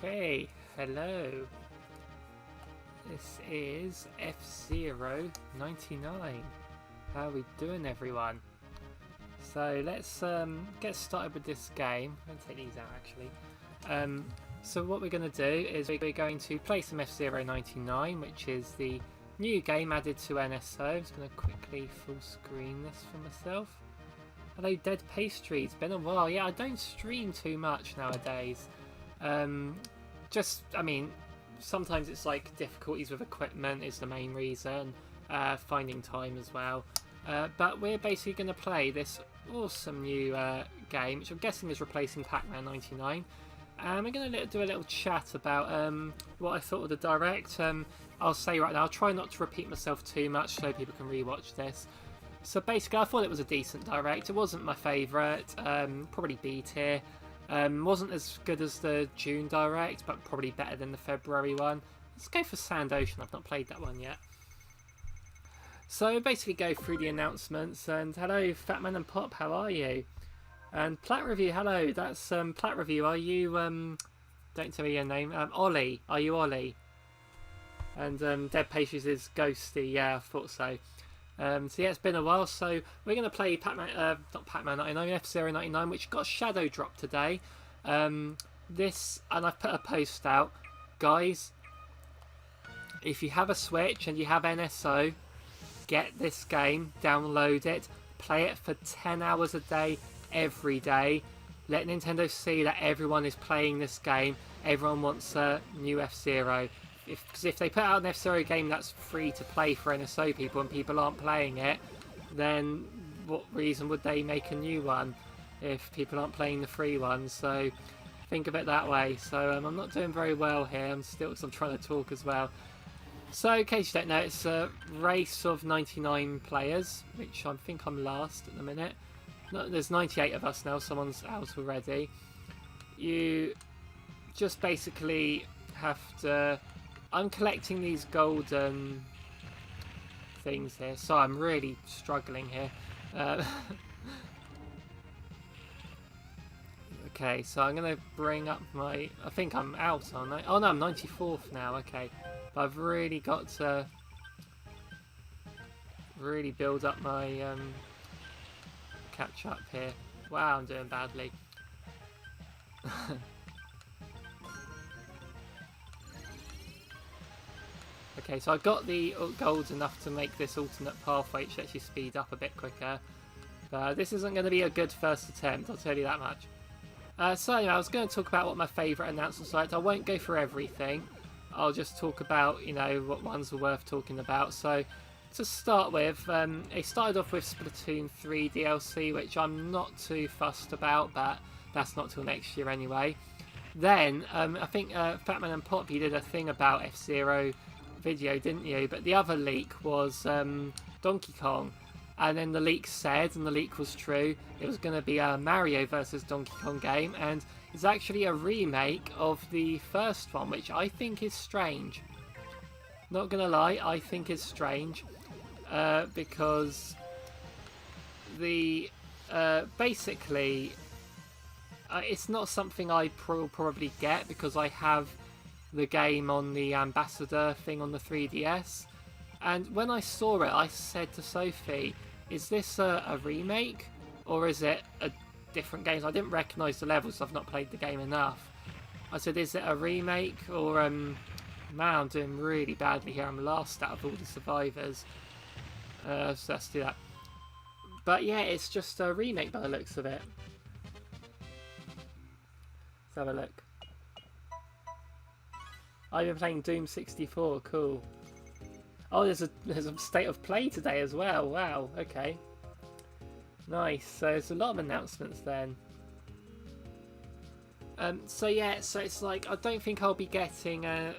Okay, hello. This is F-Zero 99. How are we doing, everyone? So let's get started with this game. I'm going to take these out actually. So what we're going to do is we're going to play some F-Zero 99, which is the new game added to NSO. I'm just going to quickly full screen this for myself. Hello Dead Pastry, it's been a while. Yeah, I don't stream too much nowadays. I mean, sometimes it's like difficulties with equipment is the main reason, finding time as well. But we're basically going to play this awesome new game, which I'm guessing is replacing Pac-Man 99. And we're going to do a little chat about what I thought of the Direct. I'll say right now, I'll try not to repeat myself too much so people can rewatch this. So basically, I thought it was a decent Direct. It wasn't my favourite, probably B tier. Wasn't as good as the June Direct, but probably better than the February one. Let's go for Sand Ocean. I've not played that one yet. So basically go through the announcements. And hello, Fatman and Pop, how are you? And Plat Review, hello. That's Plat Review. Are you don't tell me your name. Ollie. Are you Ollie? And Dead Pastries is Ghosty. Yeah, I thought so. So yeah, it's been a while, so we're going to play not Pac-Man 99, F-Zero 99, which got Shadow Drop today. And I've put a post out. Guys, if you have a Switch and you have NSO, get this game, download it, play it for 10 hours a day, every day. Let Nintendo see that everyone is playing this game. Everyone wants a new F-Zero. Because if they put out an F-Zero game that's free to play for NSO people and people aren't playing it, then what reason would they make a new one if people aren't playing the free one? So think of it that way. So I'm not doing very well here. I'm trying to talk as well. So in case you don't know, it's a race of 99 players, which I think I'm last at the minute. No, there's 98 of us now. Someone's out already. You just basically have to... I'm collecting these golden things here, so I'm really struggling here. Okay, so I'm going to bring up my... I think I'm out, aren't I? Oh no, I'm 94th now, okay. But I've really got to really build up my catch up here. Wow, I'm doing badly. Okay, so I got the golds enough to make this alternate pathway, which lets you speed up a bit quicker. But this isn't going to be a good first attempt, I'll tell you that much. So anyway, I was going to talk about what my favourite announcements are. I won't go for everything. I'll just talk about, you know, what ones are worth talking about. So to start with, it started off with Splatoon 3 DLC, which I'm not too fussed about, but that's not till next year anyway. Then, I think Fatman and Pop, you did a thing about F-Zero video, didn't you? But the other leak was Donkey Kong, and then the leak said, and the leak was true, it was going to be a Mario versus Donkey Kong game, and it's actually a remake of the first one, which I think is strange. Not gonna lie, I think it's strange, because the basically it's not something I probably get, because I have the game on the Ambassador thing on the 3DS, and when I saw it I said to Sophie, is this a remake or is it a different game? So I didn't recognise the levels, so I've not played the game enough. I said, is it a remake or man, I'm doing really badly here, I'm last out of all the survivors, so let's do that. But yeah, it's just a remake by the looks of it. Let's have a look. I've been playing Doom 64, cool. Oh, there's a state of play today as well, wow, okay. Nice, so there's a lot of announcements then. So yeah, so it's like, I don't think I'll be getting a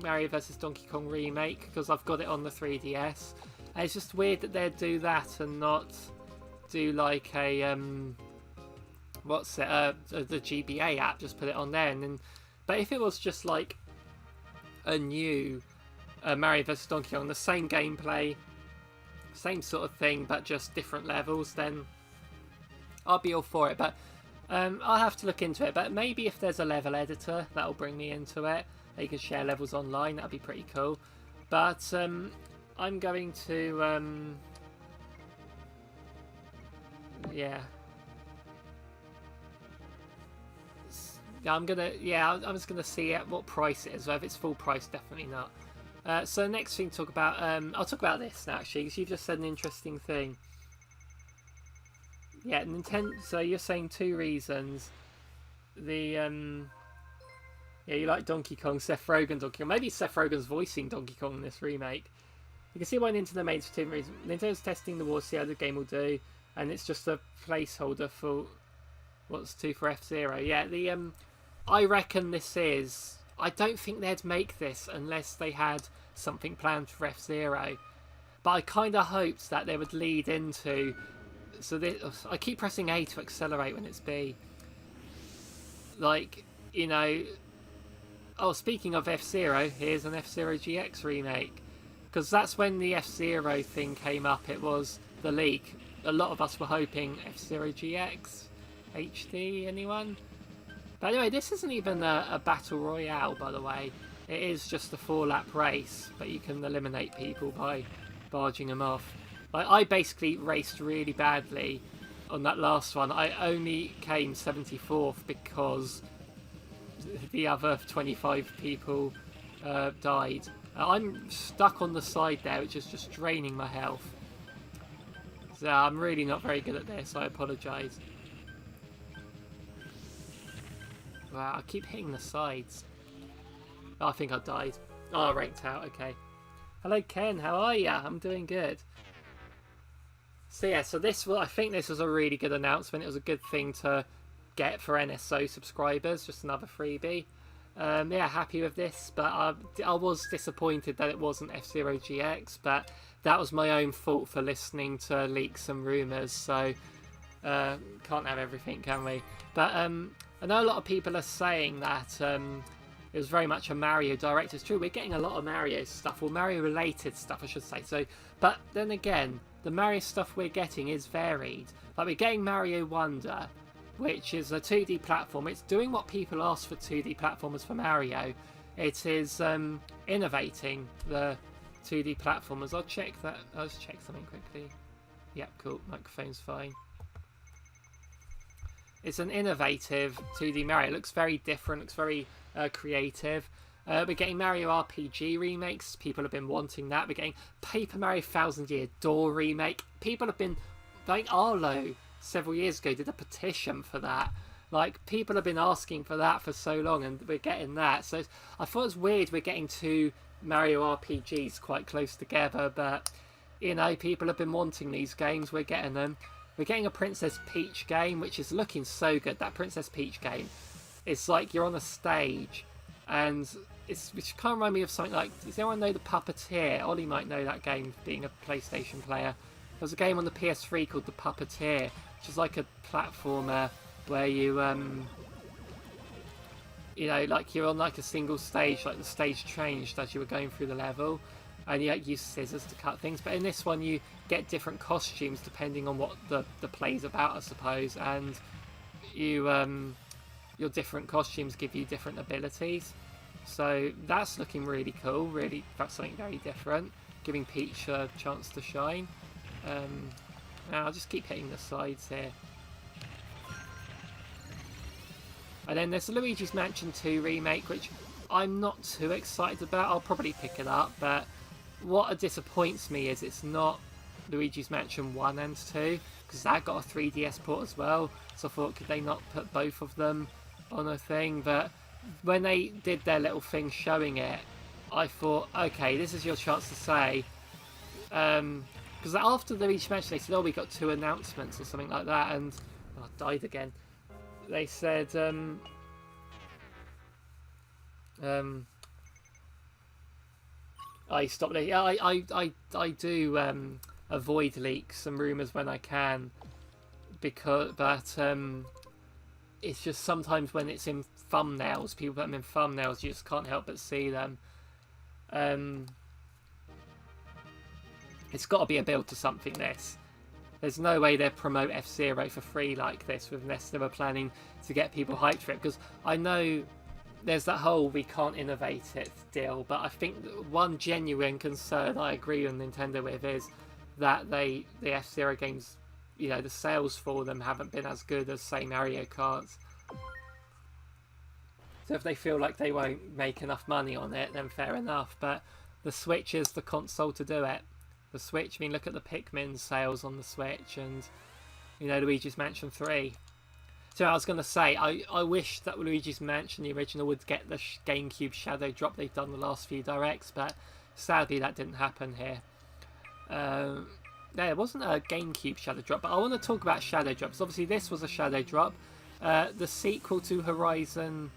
Mario vs Donkey Kong remake, because I've got it on the 3DS. And it's just weird that they'd do that and not do like a, what's it, the GBA app, just put it on there. And then, but if it was just like a new Mario vs Donkey Kong, the same gameplay, same sort of thing, but just different levels, then I'll be all for it. But I'll have to look into it, but maybe if there's a level editor, that'll bring me into it. You can share levels online, that'd be pretty cool. But I'm going to... yeah. I'm just gonna see at what price it is. So if it's full price, definitely not. So the next thing to talk about, I'll talk about this now, actually, because you've just said an interesting thing. Yeah, Nintendo. So you're saying 2 reasons. Yeah, you like Donkey Kong, Seth Rogen Donkey Kong. Maybe Seth Rogen's voicing Donkey Kong in this remake. You can see why Nintendo made it for 2 reasons. Nintendo's testing the waters, see how the game will do, and it's just a placeholder for what's 2 for F-Zero. Yeah, I reckon this is... I don't think they'd make this unless they had something planned for F-Zero. But I kind of hoped that they would lead into... So I keep pressing A to accelerate when it's B. Like, you know... Oh, speaking of F-Zero, here's an F-Zero GX remake. Because that's when the F-Zero thing came up. It was the leak. A lot of us were hoping F-Zero GX HD, anyone? But anyway, this isn't even a battle royale, by the way. It is just a 4-lap race, but you can eliminate people by barging them off. Like, I basically raced really badly on that last one. I only came 74th because the other 25 people died. I'm stuck on the side there, which is just draining my health. So I'm really not very good at this, I apologise. Wow, I keep hitting the sides. Oh, I think I died. Oh, I ranked out, okay. Hello Ken, how are ya? I'm doing good. So yeah, I think this was a really good announcement. It was a good thing to get for NSO subscribers, just another freebie. Yeah, happy with this, but I was disappointed that it wasn't F-Zero GX, but that was my own fault for listening to leaks and rumours, so can't have everything, can we? But I know a lot of people are saying that it was very much a Mario Direct. It's true, we're getting a lot of Mario stuff, or Mario-related stuff, I should say. So, but then again, the Mario stuff we're getting is varied. Like, we're getting Mario Wonder, which is a 2D platform. It's doing what people ask for 2D platformers for Mario. It is innovating the 2D platformers. I'll check that. I'll just check something quickly. Yep, cool. Microphone's fine. It's an innovative 2D Mario. It looks very different. Looks very creative. We're getting Mario RPG remakes. People have been wanting that. We're getting Paper Mario Thousand Year Door remake. People have been... Like Arlo several years ago did a petition for that. Like, people have been asking for that for so long, and we're getting that. So I thought it was weird we're getting 2 Mario RPGs quite close together, but, you know, people have been wanting these games. We're getting them. We're getting a Princess Peach game, which is looking so good. That Princess Peach game, it's like you're on a stage, and which kind of remind me of something like, does anyone know The Puppeteer? Ollie might know that game, being a PlayStation player. There was a game on the PS3 called The Puppeteer, which is like a platformer where you, you know, like you're on like a single stage, like the stage changed as you were going through the level, and you like, use scissors to cut things. But in this one, you get different costumes depending on what the play's about, I suppose, and you your different costumes give you different abilities. So that's looking really cool. Really, that's something very different, giving Peach a chance to shine. Now I'll just keep hitting the sides here. And then there's the Luigi's Mansion 2 remake, which I'm not too excited about. I'll probably pick it up, but what disappoints me is it's not Luigi's Mansion 1 and 2, because that got a 3DS port as well. So I thought, could they not put both of them on a thing? But when they did their little thing showing it, I thought, okay, this is your chance to say, because after Luigi's Mansion they said, oh, we got 2 announcements or something like that, and I died again. They said, I stopped it. Yeah, I do avoid leaks and rumours when I can, but it's just sometimes when it's in thumbnails, people put them in thumbnails, you just can't help but see them. It's got to be a build to something, this. There's no way they'd promote F-Zero for free like this unless they were planning to get people hyped for it. Because I know there's that whole we can't innovate it deal, but I think one genuine concern I agree with Nintendo with is that the F-Zero games, you know, the sales for them haven't been as good as, say, Mario Kart. So if they feel like they won't make enough money on it, then fair enough. But the Switch is the console to do it. The Switch, I mean, look at the Pikmin sales on the Switch and, you know, Luigi's Mansion 3. So I was going to say, I wish that Luigi's Mansion, the original, would get the GameCube Shadow Drop they've done the last few Directs, but sadly that didn't happen here. There wasn't a GameCube Shadow Drop, but I want to talk about Shadow Drops. Obviously this was a Shadow Drop. The sequel to Horizon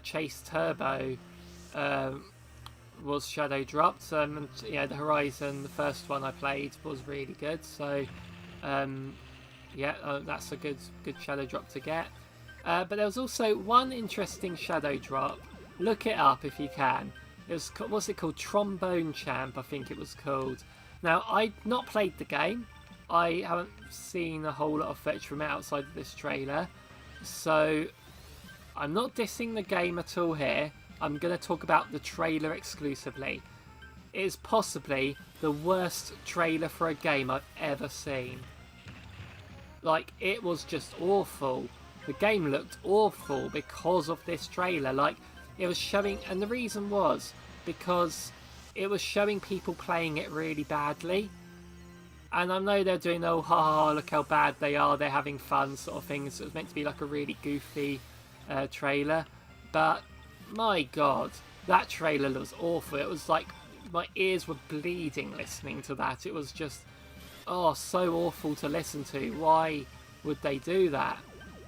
Chase Turbo was Shadow Dropped. And, yeah, the Horizon, the first one I played, was really good. So, yeah, that's a good Shadow Drop to get. But there was also one interesting Shadow Drop. Look it up if you can. It was, what's it called? Trombone Champ, I think it was called. Now, I'd not played the game. I haven't seen a whole lot of footage from it outside of this trailer. So, I'm not dissing the game at all here. I'm going to talk about the trailer exclusively. It is possibly the worst trailer for a game I've ever seen. Like, it was just awful. The game looked awful because of this trailer. Like, it was showing, and the reason was because it was showing people playing it really badly. And I know they're doing, oh, ha ha, look how bad they are, they're having fun sort of thing. So it was meant to be like a really goofy trailer. But, my God, that trailer looks awful. It was like, my ears were bleeding listening to that. It was just, oh, so awful to listen to. Why would they do that?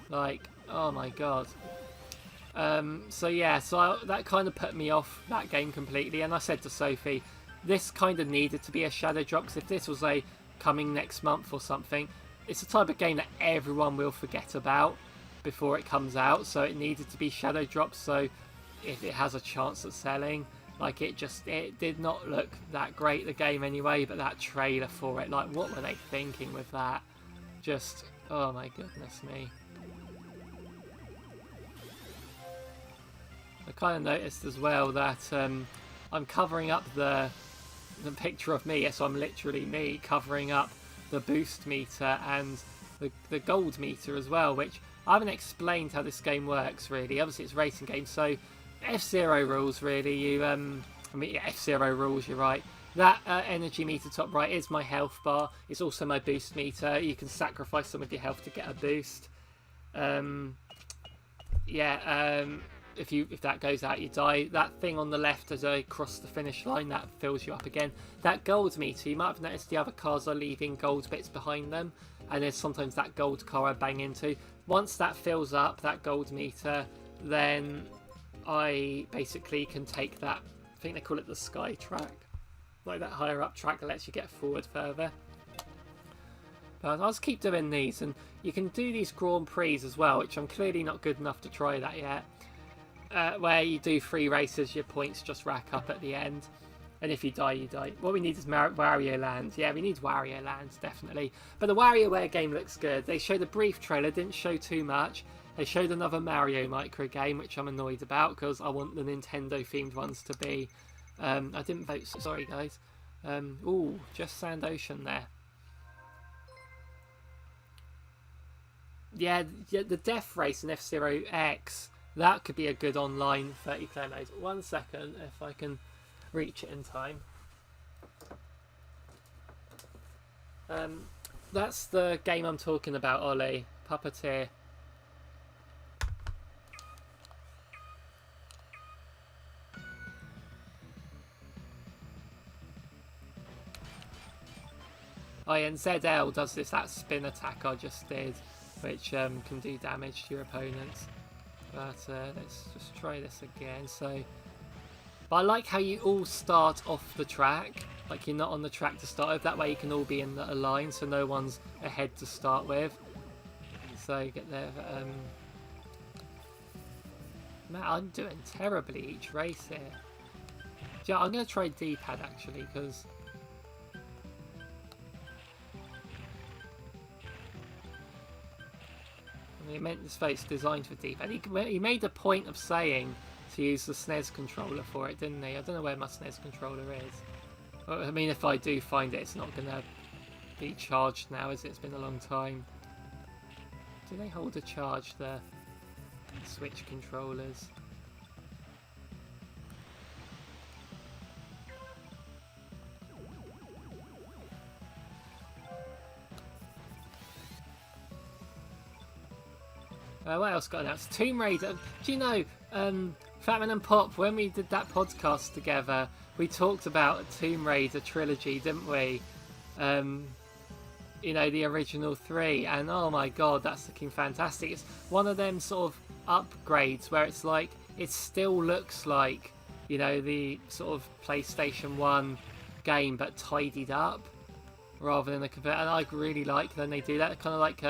Like, oh my God. So yeah, that kind of put me off that game completely. And I said to Sophie, this kind of needed to be a Shadow Drop, because if this was a coming next month or something, it's the type of game that everyone will forget about before it comes out. So it needed to be Shadow Drop. So if it has a chance at selling, like, it did not look that great, the game anyway, but that trailer for it, like, what were they thinking with that? Just, oh my goodness me. I kind of noticed as well that I'm covering up the picture of me, so I'm literally me covering up the boost meter and the gold meter as well, which I haven't explained how this game works really. Obviously it's a racing game, so F-Zero rules really. You I mean, yeah, F-Zero rules, you're right. That energy meter top right is my health bar. It's also my boost meter. You can sacrifice some of your health to get a boost. If that goes out, you die. That thing on the left as I cross the finish line, that fills you up again. That gold meter, you might have noticed the other cars are leaving gold bits behind them, and there's sometimes that gold car I bang into. Once that fills up, that gold meter, then I basically can take that, I think they call it the sky track, like that higher up track that lets you get forward further. But I'll just keep doing these, and you can do these Grand Prix as well, which I'm clearly not good enough to try that yet. Where you do 3 races, your points just rack up at the end, and if you die, you die. What we need is Wario Land. Yeah, we need Wario Land, definitely. But the WarioWare game looks good. They showed a brief trailer, didn't show too much. They showed another Mario micro game, which I'm annoyed about because I want the Nintendo themed ones to be. I didn't vote, so sorry guys. Ooh, just Sand Ocean there. Yeah, the Death Race in F-Zero X, that could be a good online 30-player mode. 1 second, if I can reach it in time. That's the game I'm talking about, Ollie. Puppeteer. Oh yeah, and ZL does that spin attack I just did, which can do damage to your opponents. But let's just try this again. But I like how you all start off the track, like you're not on the track to start with. That way you can all be in a line, so no one's ahead to start with. So you get there. Man, I'm doing terribly each race here. Yeah, I'm going to try D-pad actually, because He meant this face designed for D-pad. He made a point of saying to use the SNES controller for it, didn't he? I don't know where my SNES controller is. I mean, if I do find it, it's not going to be charged now, is it? It's been a long time. Do they hold a charge, the Switch controllers? What else got announced? Tomb Raider. Do you know, Fatman and Pop, when we did that podcast together, we talked about a Tomb Raider trilogy, didn't we? You know, the original 3, and oh my god, that's looking fantastic. It's one of them sort of upgrades where it's like, it still looks like, you know, the sort of PlayStation 1 game, but tidied up, rather than a converter. And I really like when they do that, kind of like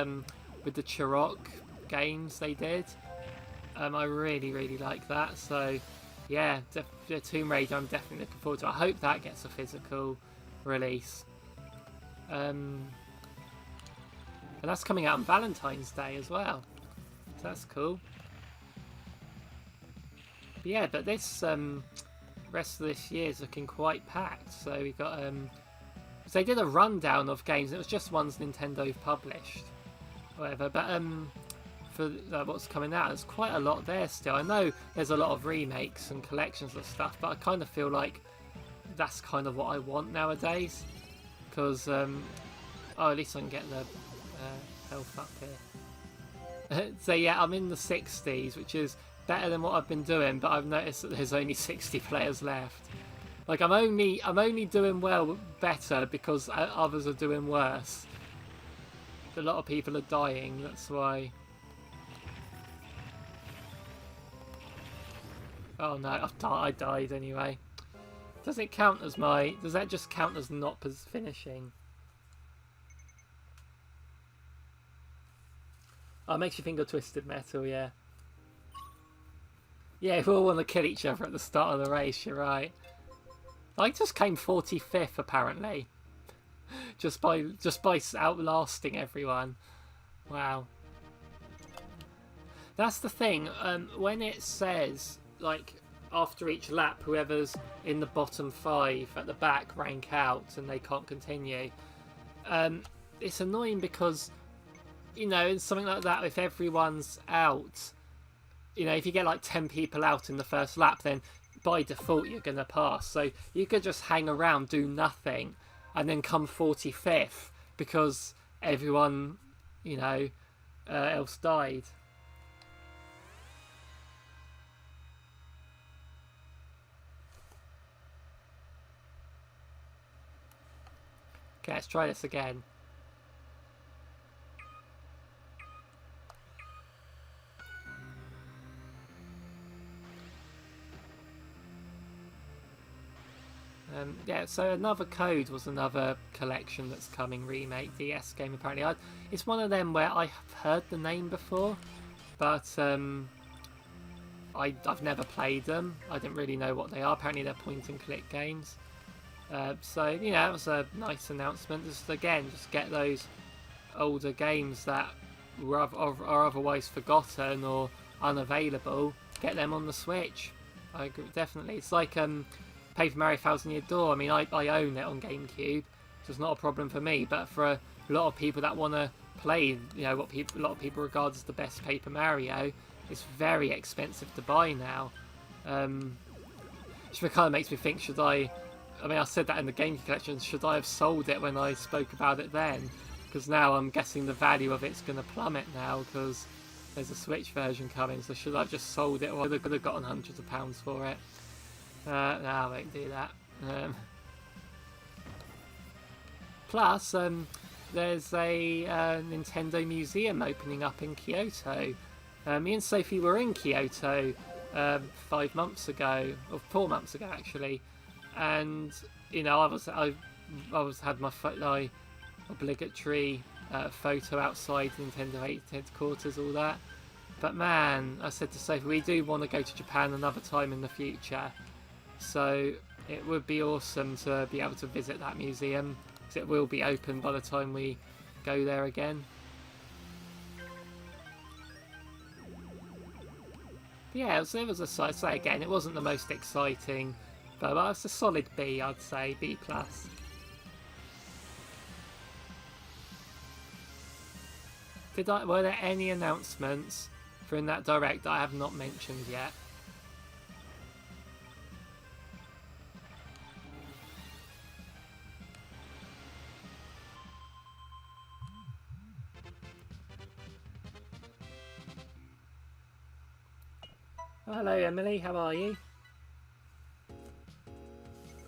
with the Turok games they did. I really like that. So yeah, Tomb Raider, I'm definitely looking forward to it. I hope that gets a physical release. And that's coming out on Valentine's Day as well, so that's cool. But yeah, but this rest of this year is looking quite packed. So we got so they did a rundown of games. It was just ones Nintendo published, whatever. But for what's coming out, there's quite a lot there still. I know there's a lot of remakes and collections of stuff, but I kind of feel like that's kind of what I want nowadays, because oh, at least I can get the health up here. So yeah, I'm in the 60s, which is better than what I've been doing, but I've noticed that there's only 60 players left. Like I'm only doing better because others are doing worse. A lot of people are dying, that's why. Oh no, I died anyway. Does it count as does that just count as not finishing? Oh, it makes you think of Twisted Metal, yeah. Yeah, we all want to kill each other at the start of the race, you're right. I just came 45th apparently. just by outlasting everyone. Wow. That's the thing, when it says, like, after each lap, whoever's in the bottom 5 at the back rank out and they can't continue. It's annoying because, you know, in something like that, if everyone's out, you know, if you get like 10 people out in the first lap, then by default you're going to pass. So you could just hang around, do nothing, and then come 45th because everyone, you know, else died. Okay, let's try this again. Yeah, so Another Code was another collection that's coming, remake, DS game apparently. It's one of them where I have heard the name before, but I've never played them. I didn't really know what they are. Apparently they're point and click games. So, you know, that was a nice announcement. Just get those older games that are otherwise forgotten or unavailable, get them on the Switch. I agree, definitely. It's like Paper Mario Thousand Year Door. I mean, I own it on GameCube, so it's not a problem for me. But for a lot of people that want to play, you know, what a lot of people regard as the best Paper Mario, it's very expensive to buy now. Which kind of makes me think, I mean, I said that in the GameCube collection, should I have sold it when I spoke about it then? Because now I'm guessing the value of it's going to plummet now because there's a Switch version coming, so should I have just sold it, or I could have gotten hundreds of pounds for it? No, I won't do that. Plus, there's a Nintendo museum opening up in Kyoto. Me and Sophie were in Kyoto 5 months ago, or 4 months ago actually, and you know, I had my obligatory photo outside Nintendo headquarters, all that. But man, I said to Sophie, we do want to go to Japan another time in the future. So it would be awesome to be able to visit that museum, because it will be open by the time we go there again. Yeah, it was a, I'd say again, it wasn't the most exciting, but it's a solid B, I'd say, B+. Were there any announcements for in that direct that I have not mentioned yet? Hello Emily, how are you?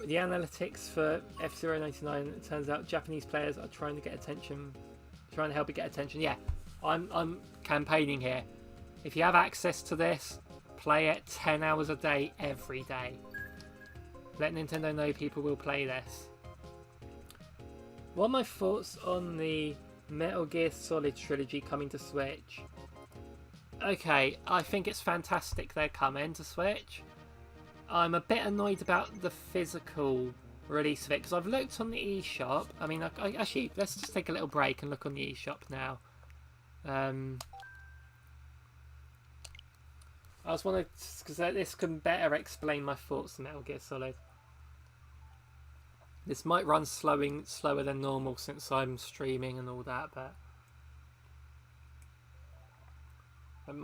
The analytics for F-Zero 99, it turns out Japanese players are trying to get attention, trying to help it get attention. Yeah, I'm campaigning here. If you have access to this, play it 10 hours a day, every day. Let Nintendo know people will play this. What are my thoughts on the Metal Gear Solid trilogy coming to Switch? Okay, I think it's fantastic they're coming to Switch. I'm a bit annoyed about the physical release of it, because I've looked on the eShop. I mean, actually, let's just take a little break and look on the eShop now. I just want to, because this can better explain my thoughts on Metal Gear Solid. This might run slower than normal since I'm streaming and all that, but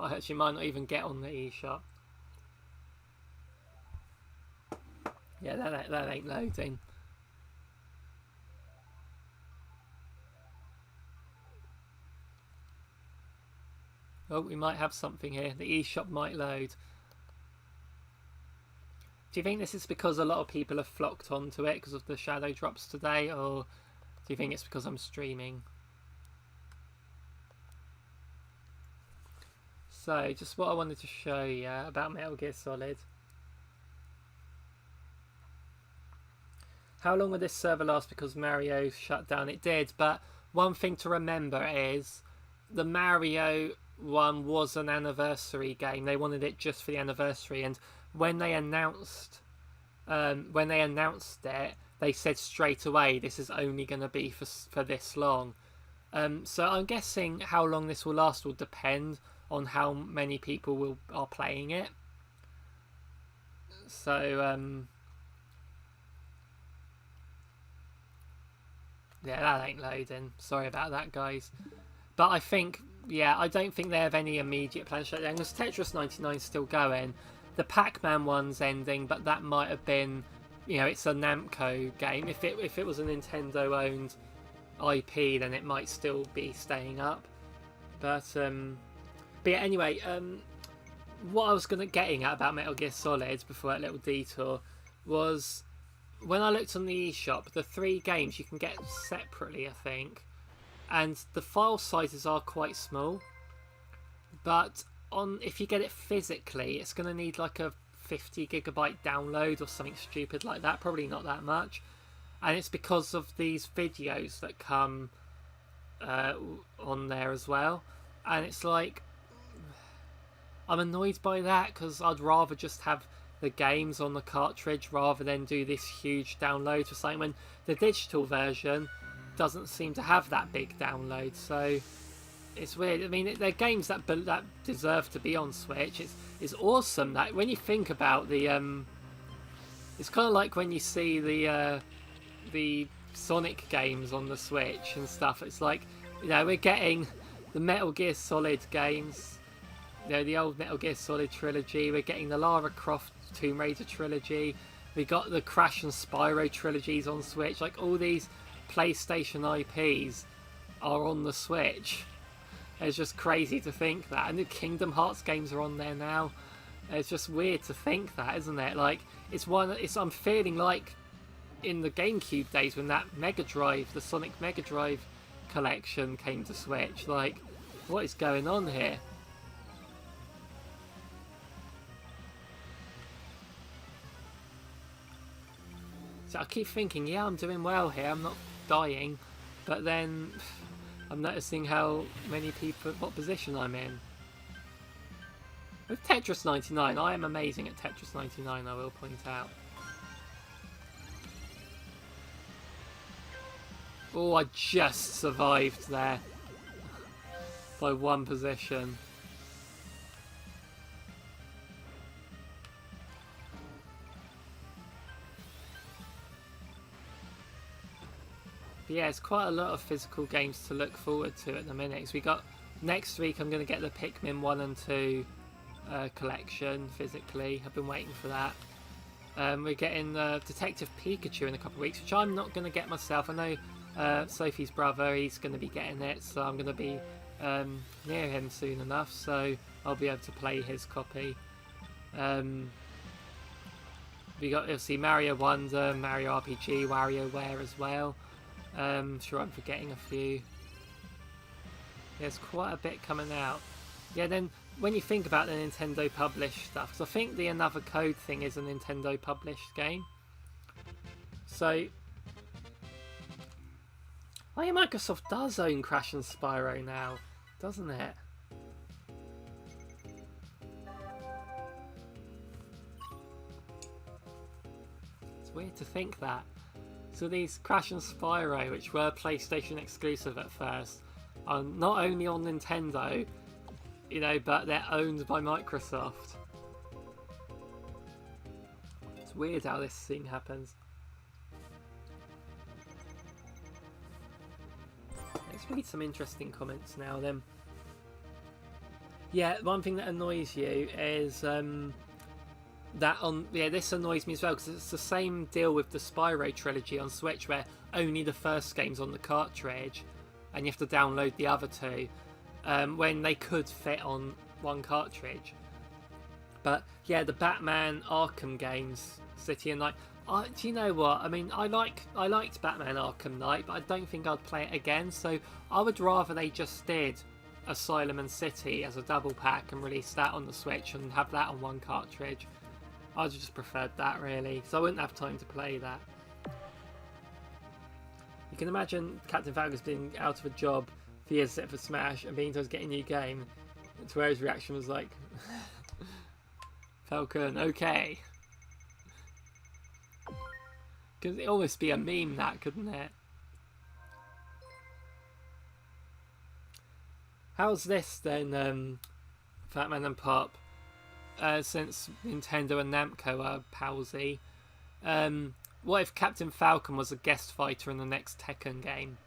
I actually might not even get on the eShop. Yeah, that ain't loading. Oh, we might have something here. The eShop might load. Do you think this is because a lot of people have flocked onto it because of the shadow drops today, or do you think it's because I'm streaming? So, just what I wanted to show you about Metal Gear Solid. How long will this server last because Mario shut down? It did, but one thing to remember is the Mario one was an anniversary game. They wanted it just for the anniversary, and when they announced it, they said straight away this is only going to be for this long. So I'm guessing how long this will last will depend on how many people are playing it. So yeah, that ain't loading. Sorry about that, guys. But I think, yeah, I don't think they have any immediate plans to shut down, because Tetris 99 is still going. The Pac-Man one's ending, but that might have been, you know, it's a Namco game. If it was a Nintendo-owned IP, then it might still be staying up. But yeah, anyway, what I was getting at about Metal Gear Solid before that little detour was when I looked on the eShop, the 3 games you can get separately, I think, and the file sizes are quite small. But if you get it physically, it's going to need like a 50 gigabyte download or something stupid like that. Probably not that much, and it's because of these videos that come on there as well. And it's like, I'm annoyed by that, because I'd rather just have the games on the cartridge rather than do this huge download for something, when the digital version doesn't seem to have that big download. So it's weird. I mean, they're games that deserve to be on Switch. It's awesome that when you think about the it's kind of like when you see the Sonic games on the Switch and stuff. It's like, you know, we're getting the Metal Gear Solid games, you know, the old Metal Gear Solid trilogy. We're getting the Lara Croft Tomb Raider trilogy. We got the Crash and Spyro trilogies on Switch. Like, all these PlayStation IPs are on the Switch. It's just crazy to think that. And the Kingdom Hearts games are on there now. It's just weird to think that, isn't it? Like, I'm feeling like in the GameCube days when that Mega Drive, the Sonic Mega Drive collection came to Switch. Like, what is going on here? So I keep thinking, yeah, I'm doing well here, I'm not dying, but then I'm noticing how many people, what position I'm in. With Tetris 99, I am amazing at Tetris 99, I will point out. Oh, I just survived there by one position. But yeah, it's quite a lot of physical games to look forward to at the minute. 'Cause we got next week. I'm going to get the Pikmin 1 and 2 collection physically. I've been waiting for that. We're getting Detective Pikachu in a couple of weeks, which I'm not going to get myself. I know Sophie's brother, he's going to be getting it, so I'm going to be near him soon enough, so I'll be able to play his copy. We got, you'll see Mario Wonder, Mario RPG, WarioWare as well. Sure, I'm forgetting a few. There's quite a bit coming out. Yeah, then when you think about the Nintendo published stuff, because I think the Another Code thing is a Nintendo published game. So, oh yeah, Microsoft does own Crash and Spyro now, doesn't it? It's weird to think that. So these Crash and Spyro, which were PlayStation exclusive at first, are not only on Nintendo, you know, but they're owned by Microsoft. It's weird how this thing happens. Let's read some interesting comments now then. Yeah, one thing that annoys you is that on, yeah, this annoys me as well, because it's the same deal with the Spyro trilogy on Switch, where only the first game's on the cartridge and you have to download the other two, when they could fit on one cartridge. But yeah, the Batman Arkham games, City and Night, do you know what? I mean, I liked Batman Arkham Knight, but I don't think I'd play it again, so I would rather they just did Asylum and City as a double pack and release that on the Switch and have that on one cartridge. I'd just preferred that, really, because I wouldn't have time to play that. You can imagine Captain Falcon's being out of a job for years set for Smash and being told to get a new game, to where his reaction was like, Falcon, okay. Could it almost be a meme, that, couldn't it? How's this then, Fatman and Pop? Since Nintendo and Namco are palsy, what if Captain Falcon was a guest fighter in the next Tekken game?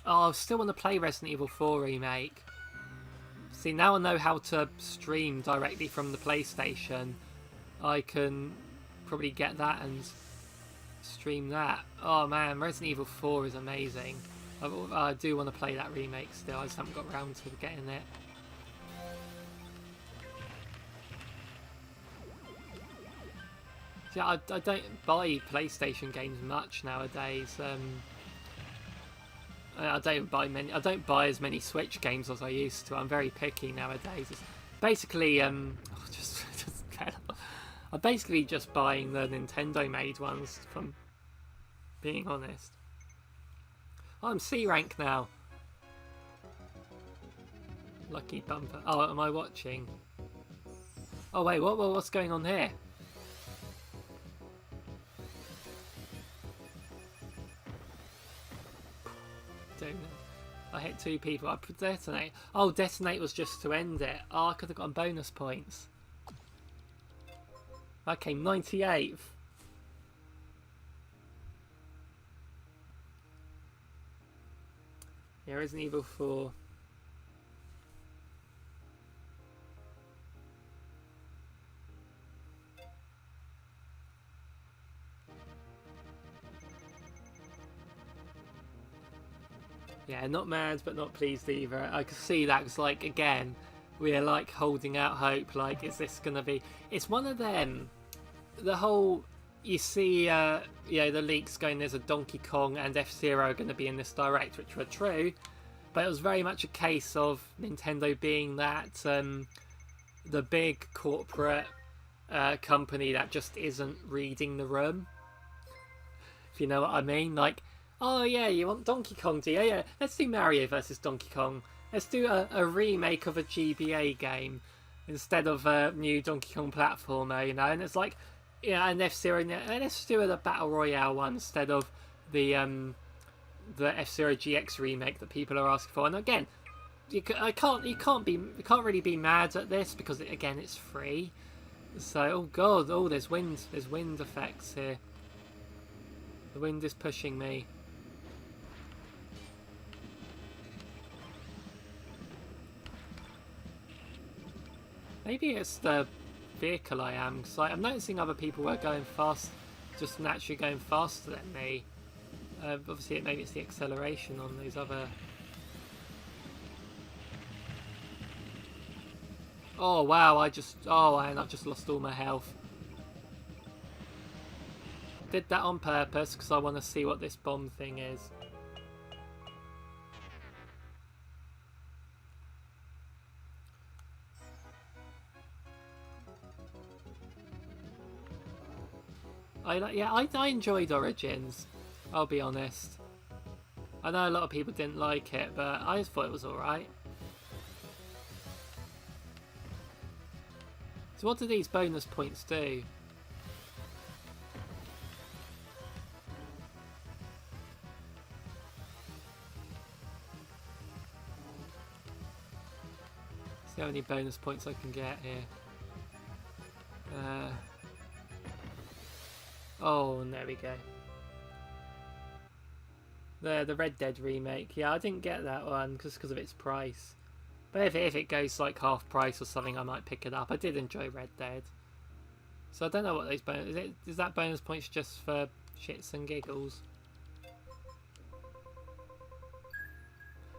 Oh, I still want to play Resident Evil 4 Remake. See, now I know how to stream directly from the PlayStation. I can probably get that and stream that. Oh man, Resident Evil 4 is amazing. I do want to play that remake still, I just haven't got around to getting it. See, I don't buy PlayStation games much nowadays. I don't buy as many Switch games as I used to. I'm very picky nowadays. It's basically, I'm basically just buying the Nintendo made ones, if I'm being honest. Oh, I'm C rank now. Lucky bumper. Oh, am I watching? Oh wait, what's going on here? I hit 2 people. I put detonate. Oh, detonate was just to end it. Oh, I could have gotten bonus points. I came 98th. Yeah, Resident Evil 4. Yeah, not mad, but not pleased either. I can see that, because, like, again, we're, like, holding out hope. Like, is this going to be... It's one of them. The whole... You see, yeah, the leaks going, there's a Donkey Kong and F-Zero going to be in this Direct, which were true. But it was very much a case of Nintendo being that, the big corporate company that just isn't reading the room. If you know what I mean. Like, oh yeah, you want Donkey Kong, do you? Yeah, let's do Mario versus Donkey Kong. Let's do a remake of a GBA game instead of a new Donkey Kong platformer, you know? And it's like, yeah, and F-Zero, and let's do a Battle Royale one instead of the F-Zero GX remake that people are asking for. And again, you can't really be mad at this, because again, it's free. So, oh god, oh, there's wind effects here. The wind is pushing me. Maybe it's the vehicle I am, because I'm noticing other people were going fast, just naturally going faster than me. Obviously, maybe it's the acceleration on these other... Oh wow, I've just lost all my health. Did that on purpose because I want to see what this bomb thing is. I enjoyed Origins, I'll be honest. I know a lot of people didn't like it, but I just thought it was alright. So what do these bonus points do? See how many bonus points I can get here. Oh, and there we go. The Red Dead remake. Yeah, I didn't get that one just because of its price. But if it goes like half price or something, I might pick it up. I did enjoy Red Dead. So I don't know what those bonus... Is that bonus points just for shits and giggles?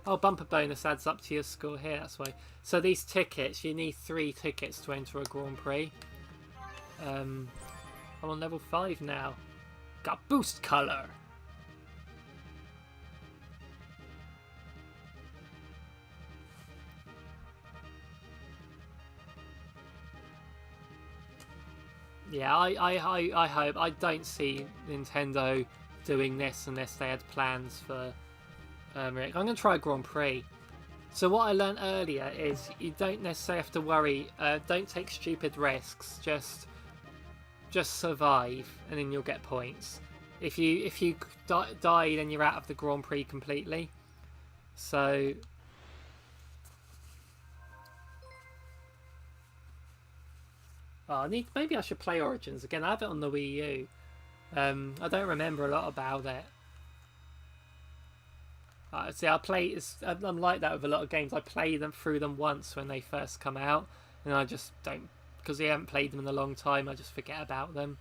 Oh, bumper bonus adds up to your score here, that's why. So these tickets, you need 3 tickets to enter a Grand Prix. I'm on level 5 now. Got boost colour. Yeah, I hope. I don't see Nintendo doing this unless they had plans for Rick. I'm going to try Grand Prix. So what I learned earlier is you don't necessarily have to worry. Don't take stupid risks. Just survive, and then you'll get points. If you die, then you're out of the Grand Prix completely. So. Oh, maybe I should play Origins again. I have it on the Wii U. I don't remember a lot about it. See, I'm like that with a lot of games. I play them through them once when they first come out, and I just don't, because I haven't played them in a long time. I just forget about them.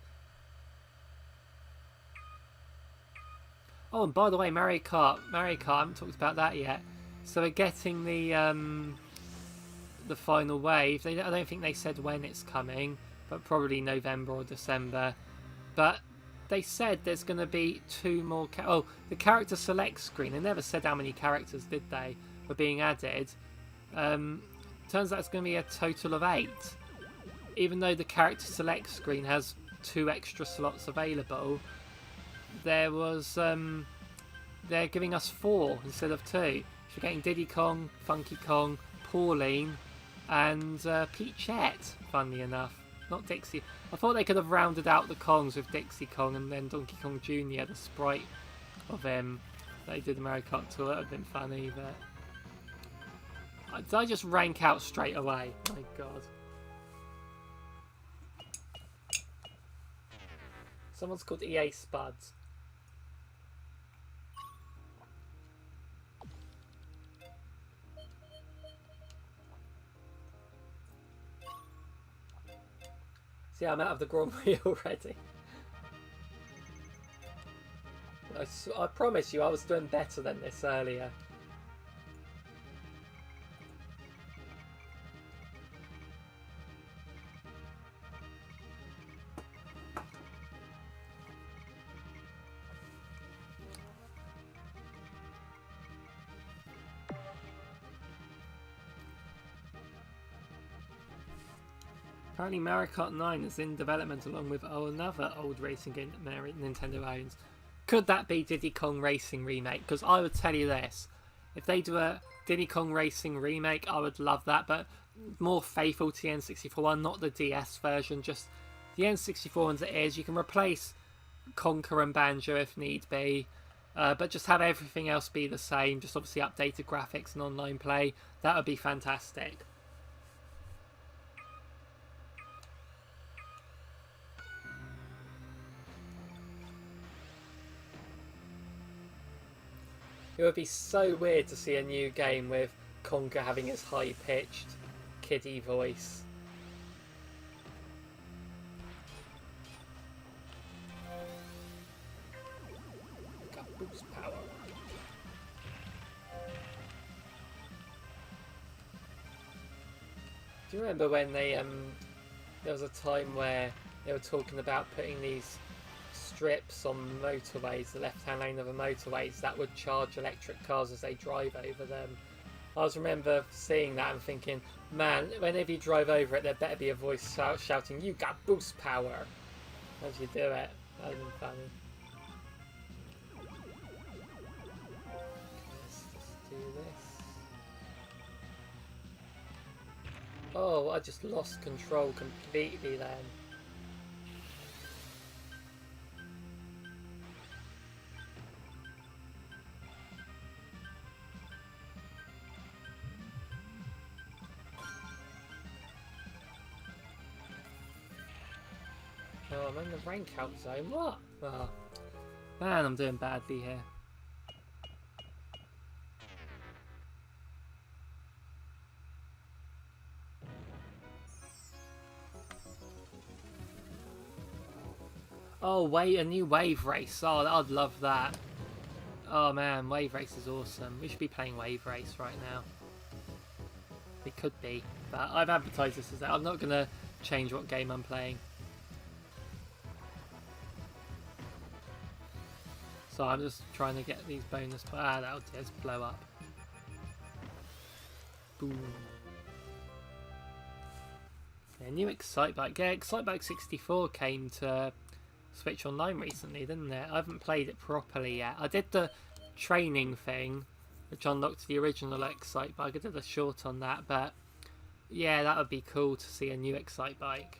Oh, and by the way, Mario Kart. I haven't talked about that yet. So we're getting the final wave. I don't think they said when it's coming, but probably November or December. But they said there's going to be 2 more... the character select screen. They never said how many characters, did they, were being added. Turns out it's going to be a total of 8. Even though the character select screen has 2 extra slots available, there was... they're giving us 4 instead of 2. We're getting Diddy Kong, Funky Kong, Pauline, and Peachette, funnily enough. Not Dixie. I thought they could have rounded out the Kongs with Dixie Kong and then Donkey Kong Jr., the sprite of him. They did the Mario Kart tour. That would have been funny, but... Did I just rank out straight away? My god. Someone's called EA Spuds. See, I'm out of the Grand Prix already. I promise you I was doing better than this earlier. Apparently Mario Kart 9 is in development along with another old racing game that Nintendo owns. Could that be Diddy Kong Racing Remake? Because I would tell you this. If they do a Diddy Kong Racing Remake, I would love that. But more faithful to the N64 one, not the DS version. Just the N64 one as it is. You can replace Conker and Banjo if need be. But just have everything else be the same. Just obviously updated graphics and online play. That would be fantastic. It would be so weird to see a new game with Conker having his high-pitched kiddie voice. Got boost power. Do you remember when they there was a time where they were talking about putting these strips on motorways, the left-hand lane of the motorways, that would charge electric cars as they drive over them? I remember seeing that and thinking, man, whenever you drive over it, there better be a voice shouting, "You got boost power," as you do it. That would be funny. Let's just do this. Oh, I just lost control completely then. Oh, I'm in the rank out zone. What? Oh, man, I'm doing badly here. Oh, wait, a new wave race. Oh, I'd love that. Oh man, wave race is awesome. We should be playing wave race right now. We could be, but I've advertised this as that. I'm not going to change what game I'm playing. So I'm just trying to get these bonus... Ah, that'll just blow up. Boom. Yeah, new Excitebike. Yeah, Excitebike 64 came to Switch Online recently, didn't it? I haven't played it properly yet. I did the training thing, which unlocked the original Excitebike. I did a short on that, but yeah, that would be cool to see a new Excitebike.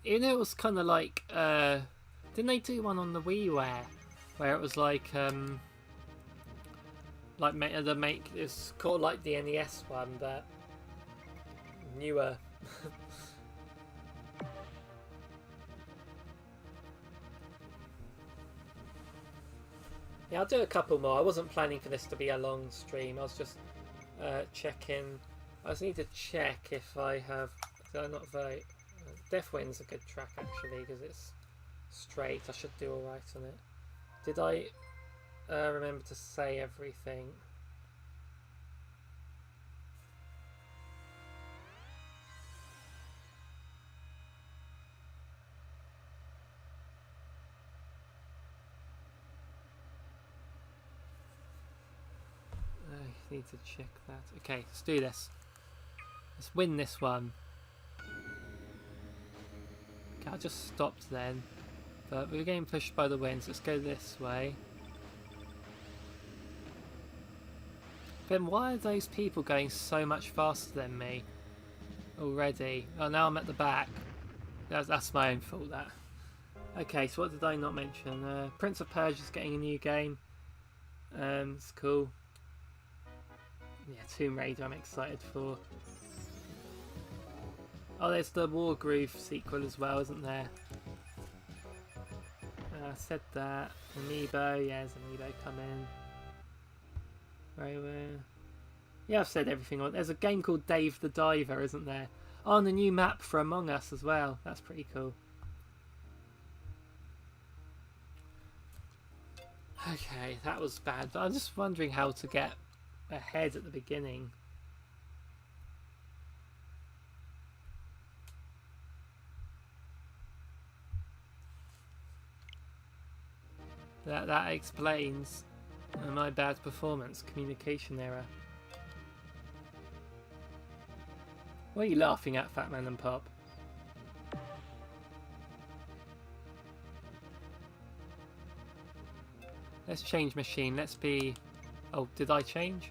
You know, it was kind of like... didn't they do one on the WiiWare? Where it was like it's called like the NES one, but newer. Yeah, I'll do a couple more. I wasn't planning for this to be a long stream. I was just checking. I just need to check if I have. Did I not vote? Deathwind's a good track actually because it's straight. I should do alright on it. Did I remember to say everything? I need to check that. Okay, let's do this. Let's win this one. Okay, I just stopped then. But we're getting pushed by the winds. Let's go this way. Then why are those people going so much faster than me already? Oh, now I'm at the back. That's my own fault, that. Okay, so what did I not mention? Prince of Persia's getting a new game. It's cool. Yeah, Tomb Raider I'm excited for. Oh, there's the Wargroove sequel as well, isn't there? I said that. Amiibo, yeah, there's Amiibo coming. Very well. Yeah, I've said everything. There's a game called Dave the Diver, isn't there? Oh, and a new map for Among Us as well. That's pretty cool. Okay, that was bad. But I'm just wondering how to get ahead at the beginning. That explains my bad performance. Communication error. What are you laughing at, Fatman and Pop? Let's change machine. Let's be... Oh, did I change?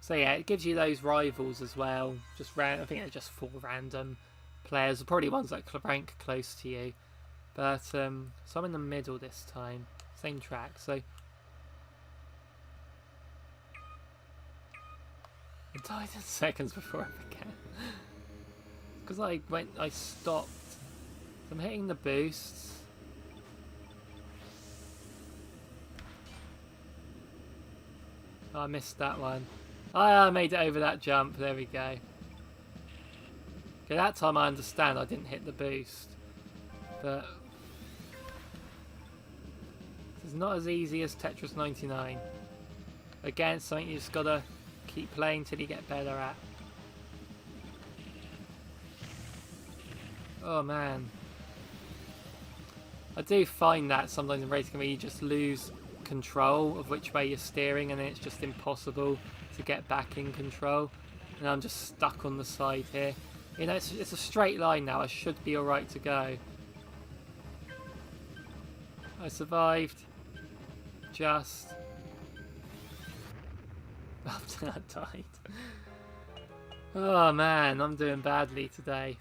So yeah, it gives you those rivals as well. Just I think they're just 4 random players, probably ones that rank close to you. But so I'm in the middle this time, same track. So died in seconds before I began. Because I stopped. I'm hitting the boosts. Oh, I missed that one. Oh, I made it over that jump. There we go. Okay, that time I understand I didn't hit the boost. But it's not as easy as Tetris 99. Again, it's something you just gotta keep playing till you get better at. Oh man. I do find that sometimes in racing where you just lose control of which way you're steering and then it's just impossible to get back in control. And I'm just stuck on the side here. You know, it's a straight line now. I should be alright to go. I survived. Just. After I died. Oh man, I'm doing badly today.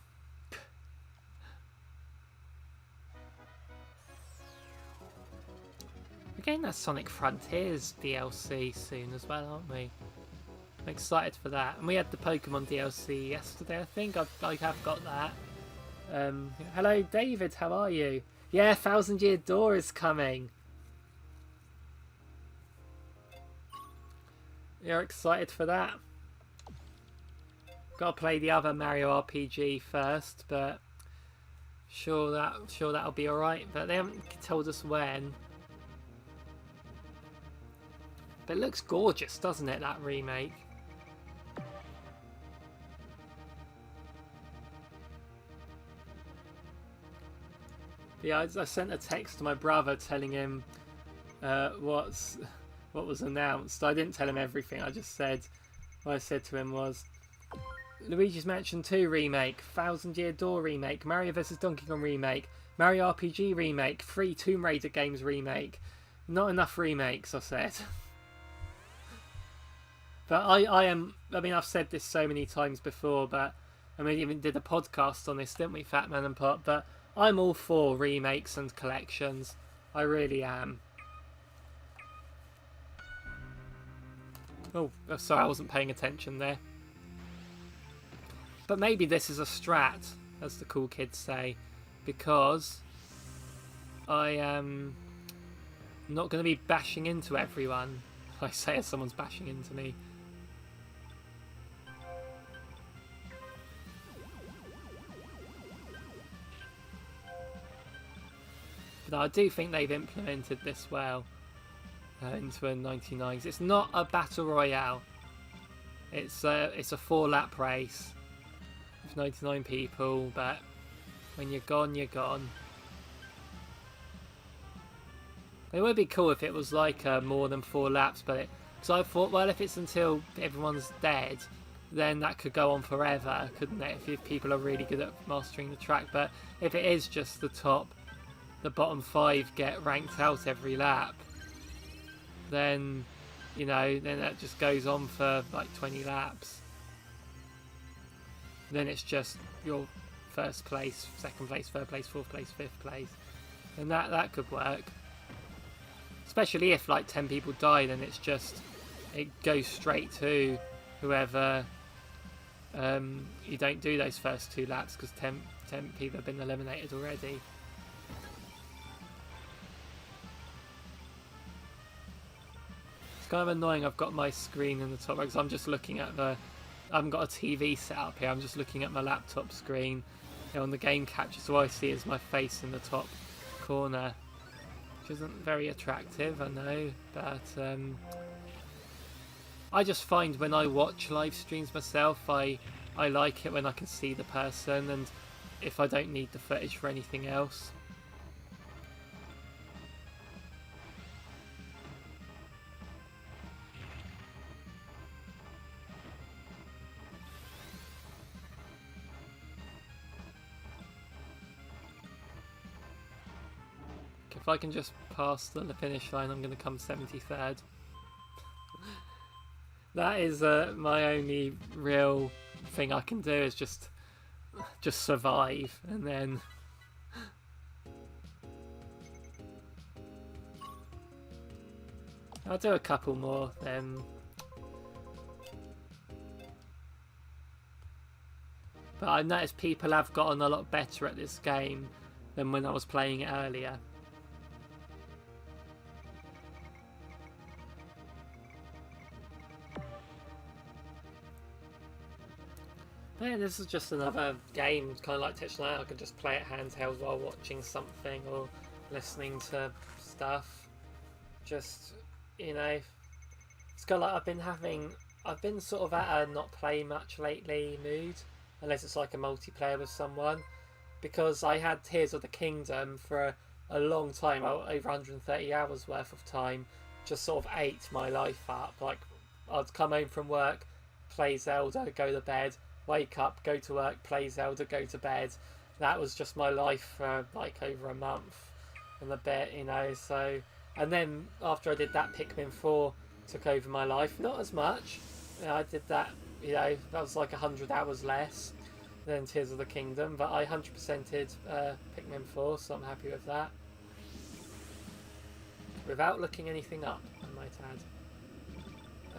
We're getting that Sonic Frontiers DLC soon as well, aren't we? I'm excited for that. And we had the Pokemon DLC yesterday, I think. I have got that. Hello, David. How are you? Yeah, Thousand Year Door is coming. You're excited for that? Got to play the other Mario RPG first, but sure that'll be alright. But they haven't told us when. But it looks gorgeous, doesn't it, that remake? Yeah, I sent a text to my brother telling him what was announced. I didn't tell him everything. I just said, what I said to him was, Luigi's Mansion 2 remake, Thousand Year Door remake, Mario vs Donkey Kong remake, Mario RPG remake, 3 Tomb Raider games remake. Not enough remakes, I said. But I mean, I've said this so many times before, but I mean, even did a podcast on this, didn't we, Fatman and Pop? But I'm all for remakes and collections. I really am. Oh, sorry, I wasn't paying attention there. But maybe this is a strat, as the cool kids say, because I am not going to be bashing into everyone. I say as someone's bashing into me. But I do think they've implemented this well into a 99. It's not a battle royale. It's a 4-lap race with 99 people, but when you're gone, you're gone. It would be cool if it was like more than 4 laps, but because I thought, well, if it's until everyone's dead, then that could go on forever, couldn't it? If people are really good at mastering the track. But if it is just the bottom 5 get ranked out every lap, then, you know, then that just goes on for like 20 laps. Then it's just your first place, second place, third place, fourth place, fifth place, and that could work. Especially if like 10 people die, then it's just, it goes straight to whoever you don't do those first 2 laps, because 10 people have been eliminated already. It's kind of annoying I've got my screen in the top right, because I'm just looking at I haven't got a TV set up here, I'm just looking at my laptop screen. You know, on the game capture, so all I see is my face in the top corner. Which isn't very attractive, I know, but I just find when I watch live streams myself, I like it when I can see the person, and if I don't need the footage for anything else. If I can just pass the finish line, I'm going to come 73rd. That is my only real thing I can do, is just survive, and then I'll do a couple more, then But I noticed people have gotten a lot better at this game than when I was playing it earlier. But yeah, this is just another game, kind of like Tetris Online. I can just play it handheld while watching something or listening to stuff. Just, you know, it's got like I've been sort of at a not play much lately mood, unless it's like a multiplayer with someone, because I had Tears of the Kingdom for a long time, over 130 hours worth of time, just sort of ate my life up. Like, I'd come home from work, play Zelda, go to bed, wake up, go to work, play Zelda, go to bed. That was just my life for like over a month and a bit, you know. So, and then after I did that, Pikmin 4 took over my life. Not as much. You know, I did that, you know, that was like 100 hours less than Tears of the Kingdom, but I 100%ed Pikmin 4, so I'm happy with that. Without looking anything up, I might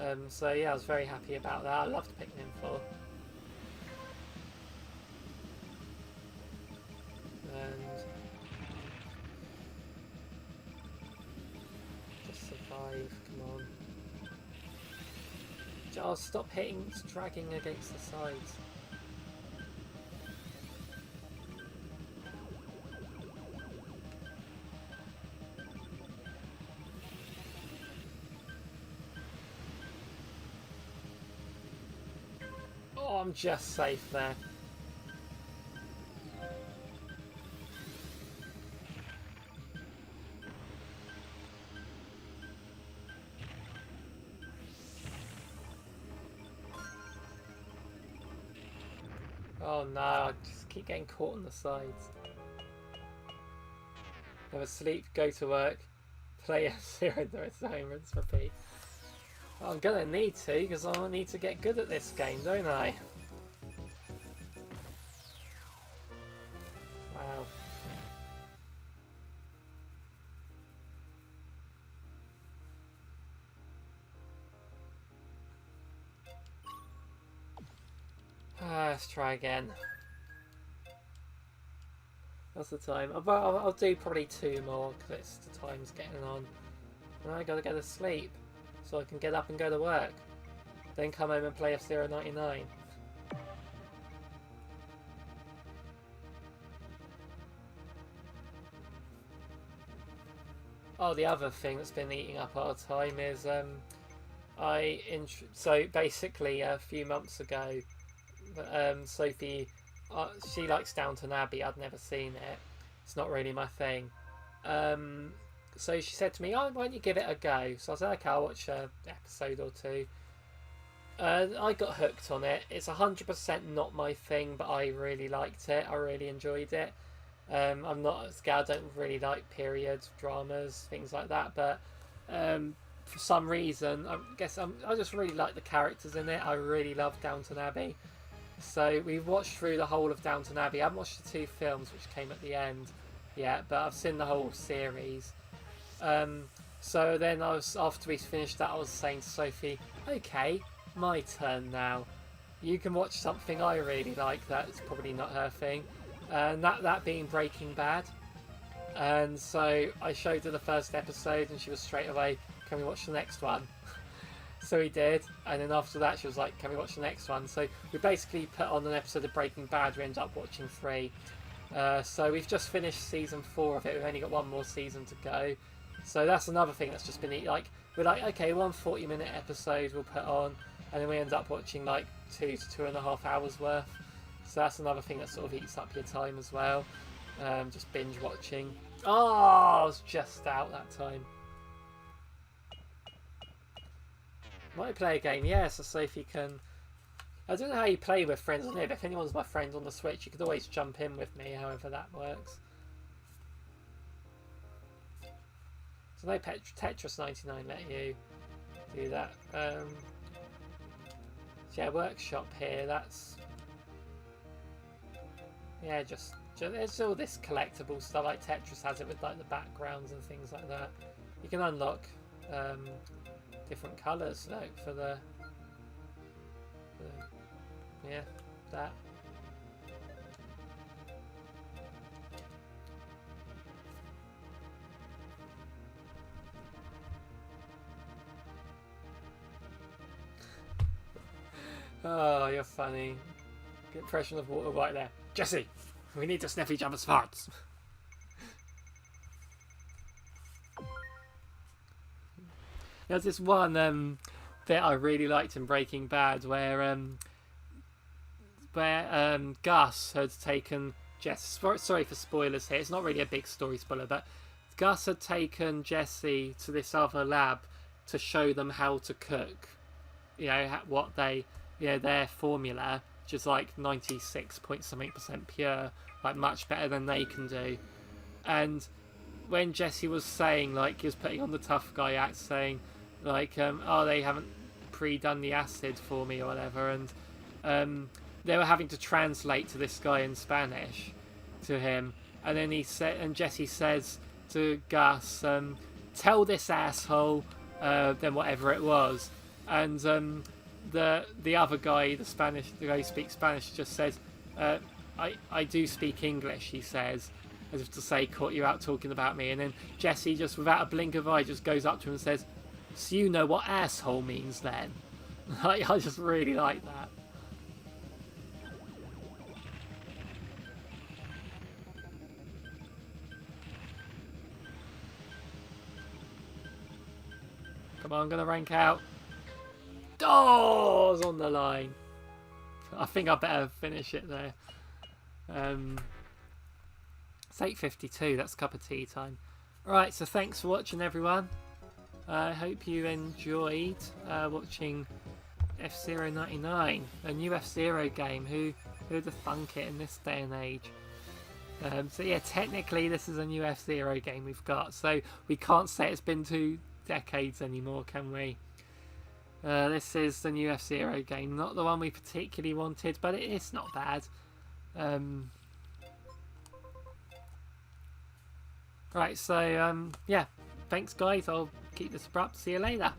add. So yeah, I was very happy about that. I loved Pikmin 4. And just survive, come on. Oh, stop dragging against the sides. Oh, I'm just safe there. Oh no, I just keep getting caught on the sides. Never sleep, go to work, play F-Zero, do its own, rinse, repeat. Well, I'm gonna need to, because I need to get good at this game, don't I? Wow. Let's try again. That's the time. I'll do probably 2 more because the time's getting on. And I gotta go to sleep so I can get up and go to work. Then come home and play F-Zero 99. Oh, the other thing that's been eating up our time is so basically a few months ago, Sophie, she likes Downton Abbey. I'd never seen it. It's not really my thing. So she said to me, "Oh, why don't you give it a go?" So I said, "Okay, I'll watch an episode or 2." I got hooked on it. It's 100% not my thing, but I really liked it. I really enjoyed it. I'm not a guy. I don't really like period dramas, things like that. But for some reason, I just really like the characters in it. I really love Downton Abbey. So we watched through the whole of Downton Abbey. I haven't watched the 2 films which came at the end yet, but I've seen the whole series. So then after we finished that, I was saying to Sophie, "Okay, my turn now. You can watch something I really like that's probably not her thing." And that being Breaking Bad. And so I showed her the first episode and she was straight away, "Can we watch the next one?" So we did, and then after that she was like, "Can we watch the next one?" So we basically put on an episode of Breaking Bad. We ended up watching 3. So we've just finished season 4 of it. We've only got 1 more season to go. So that's another thing that's just been like, we're like, okay, 1 40-minute episode we'll put on, and then we end up watching like 2 to 2.5 hours worth. So that's another thing that sort of eats up your time as well. Just binge watching. Oh, I was just out that time. Might play a game, yeah, so Sophie can... I don't know how you play with friends on here, but if anyone's my friend on the Switch, you could always jump in with me, however that works. So no Tetris 99 let you do that. Yeah, workshop here, that's... Yeah, just there's all this collectible stuff, like Tetris has it with like the backgrounds and things like that. You can unlock different colours, like for the yeah, that. Oh, you're funny. Get pressure of water right there. Jesse, we need to sniff each other's farts. There's this one bit I really liked in Breaking Bad where Gus had taken Jesse. Sorry for spoilers here. It's not really a big story spoiler, but Gus had taken Jesse to this other lab to show them how to cook. You know what they, their formula, which is like 96 point something % pure, like much better than they can do. And when Jesse was saying, like, he was putting on the tough guy act, saying, like, oh, they haven't pre-done the acid for me or whatever, and they were having to translate to this guy in Spanish to him, and then Jesse says to Gus, tell this asshole, then whatever it was, and the other guy, the guy who speaks Spanish, just says, I do speak English, he says, as if to say, caught you out talking about me. And then Jesse, just without a blink of eye, just goes up to him and says, so you know what asshole means then? I just really like that. Come on, I'm going to rank out. Doors on the line. I think I better finish it there. It's 8:52, that's cup of tea time. Right, so thanks for watching, everyone. I hope you enjoyed watching F-Zero 99, a new F-Zero game. Who'd have thunk it in this day and age? So yeah, technically this is a new F-Zero game we've got, so we can't say it's been 2 decades anymore, can we? This is the new F-Zero game, not the one we particularly wanted, but it's not bad. Right, so yeah, thanks guys, I'll keep this abrupt, see you later.